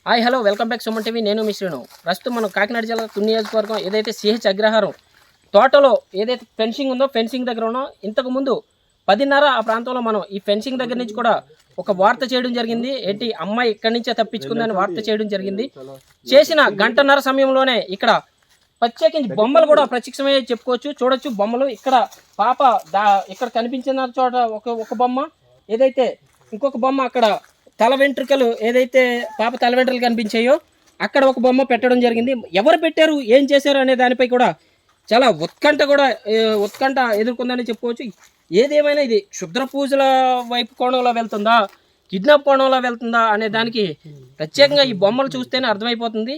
Hi hello welcome back Suman TV. నేను మీ శ్రీను. ప్రస్తుతం మనం కాకినాడ జిల్లా తుని నియోజకవర్గం ఏదైతే సిహెచ్ అగ్రహారం తోటలో ఏదైతే ఫెన్సింగ్ ఉందో ఫెన్సింగ్ దగ్గర ఉన్నాం. ఇంతకు ముందు 10:30 ఆ ప్రాంతంలో మనం ఈ ఫెన్సింగ్ దగ్గర నుంచి కూడా ఒక వార్త చేయడం జరిగింది. ఏంటి అమ్మాయి ఇక్కడి నుంచే తప్పించుకుందని వార్త చేయడం జరిగింది. చేసిన గంటన్నర సమయంలోనే ఇక్కడ ప్రత్యేకించి బొమ్మలు కూడా ప్రత్యక్షమయ్యే చెప్పుకోవచ్చు. చూడొచ్చు బొమ్మలు. ఇక్కడ పాప ఇక్కడ కనిపించిన చోట ఒక బొమ్మ, ఏదైతే ఇంకొక బొమ్మ అక్కడ తల వెంట్రుకలు, ఏదైతే పాప తల వెంట్రుకలు కనిపించాయో అక్కడ ఒక బొమ్మ పెట్టడం జరిగింది. ఎవరు పెట్టారు, ఏం చేశారు అనే దానిపై కూడా చాలా ఉత్కంఠ ఎదుర్కొందని చెప్పుకోవచ్చు. ఏదేమైనా ఇది క్షుద్ర పూజల వైపు కోణంలో వెళ్తుందా, కిడ్నాప్ కోణంలో వెళ్తుందా అనే దానికి ప్రత్యేకంగా ఈ బొమ్మలు చూస్తేనే అర్థమైపోతుంది.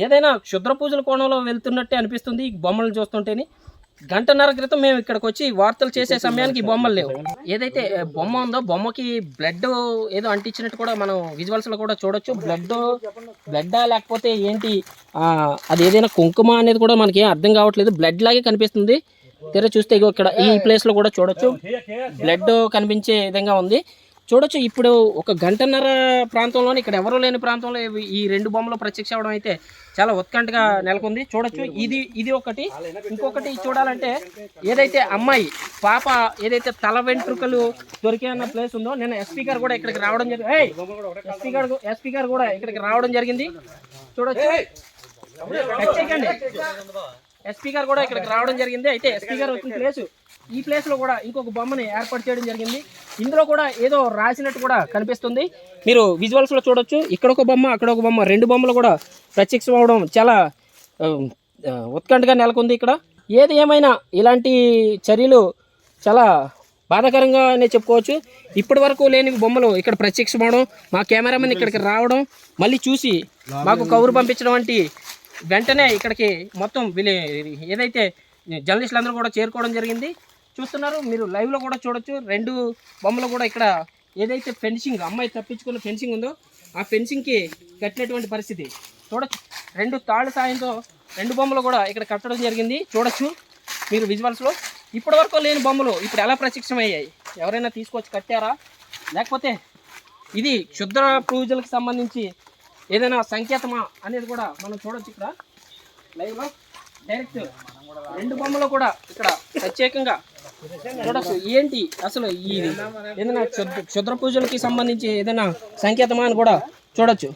ఏదైనా క్షుద్ర పూజల కోణంలో వెళ్తున్నట్టే అనిపిస్తుంది ఈ బొమ్మలు చూస్తుంటేనే. గంటన్నర క్రితం మేము ఇక్కడికి వచ్చి వార్తలు చేసే సమయానికి ఈ బొమ్మలు లేవు. ఏదైతే బొమ్మ ఉందో బొమ్మకి బ్లడ్ ఏదో అంటించినట్టు కూడా మనం విజువల్స్లో కూడా చూడొచ్చు. బ్లడ్డా లేకపోతే ఏంటి, అది ఏదైనా కుంకుమ అనేది కూడా మనకి ఏం అర్థం కావట్లేదు. బ్లడ్ లాగే కనిపిస్తుంది. తీరా చూస్తే ఇక్కడ ఈ ప్లేస్లో కూడా చూడొచ్చు, బ్లడ్ కనిపించే విధంగా ఉంది. చూడొచ్చు. ఇప్పుడు ఒక గంటన్నర ప్రాంతంలోనే ఇక్కడ ఎవరూ లేని ప్రాంతంలో ఈ రెండు బొమ్మలు ప్రత్యక్ష అవడం అయితే చాలా ఉత్కంఠగా నెలకొంది. చూడొచ్చు. ఇది ఒకటి. ఇంకొకటి చూడాలంటే ఏదైతే అమ్మాయి పాప ఏదైతే తల వెంట్రుకలు దొరికే అన్న ప్లేస్ ఉందో, నేను ఎస్పీ గారు కూడా ఇక్కడికి రావడం జరిగింది. ఎస్పీ గారు కూడా ఇక్కడికి రావడం జరిగింది. చూడొచ్చు. ఎస్పీ గారు కూడా ఇక్కడికి రావడం జరిగింది. అయితే ఎస్పీ గారు వచ్చిన ఈ ప్లేస్లో కూడా ఇంకొక బొమ్మని ఏర్పాటు చేయడం జరిగింది. ఇందులో కూడా ఏదో రాసినట్టు కూడా కనిపిస్తుంది. మీరు విజువల్స్లో చూడొచ్చు. ఇక్కడ ఒక బొమ్మ, అక్కడ ఒక బొమ్మ, రెండు బొమ్మలు కూడా ప్రత్యక్షం అవడం చాలా ఉత్కంఠగా నెలకొంది ఇక్కడ. ఏది ఏమైనా ఇలాంటి చర్యలు చాలా బాధాకరంగానే చెప్పుకోవచ్చు. ఇప్పటి వరకు లేని బొమ్మలు ఇక్కడ ప్రత్యక్షం అవడం, మా కెమెరామెన్ ఇక్కడికి రావడం, మళ్ళీ చూసి మాకు కబురు పంపించడం వంటి వెంటనే ఇక్కడికి మొత్తం ఏదైతే జర్నలిస్టులు అందరూ కూడా చేరుకోవడం జరిగింది. చూస్తున్నారు మీరు లైవ్లో కూడా చూడొచ్చు. రెండు బొమ్మలు కూడా ఇక్కడ ఏదైతే ఫెన్సింగ్ అమ్మాయి తప్పించుకున్న ఫెన్సింగ్ ఉందో ఆ ఫెన్సింగ్కి కట్టినటువంటి పరిస్థితి చూడొచ్చు. రెండు తాళ్ళ సాయంతో రెండు బొమ్మలు కూడా ఇక్కడ కట్టడం జరిగింది. చూడొచ్చు మీరు విజువల్స్లో. ఇప్పటి వరకు లేని బొమ్మలు ఇప్పుడు ఎలా ప్రత్యక్షమయ్యాయి, ఎవరైనా తీసుకొచ్చి కట్టారా, లేకపోతే ఇది క్షుద్ర పూజలకు సంబంధించి ఏదైనా సంకేతమా అనేది కూడా మనం చూడొచ్చు. ఇక్కడ లైవ్లో డైరెక్ట్ రెండు బొమ్మలు కూడా ఇక్కడ ప్రత్యేకంగా చూడొచ్చు. ఏంటి అసలు ఈ ఏదైనా క్షుద్ర పూజలకి సంబంధించి ఏదైనా సంకేతమా అని కూడా చూడొచ్చు.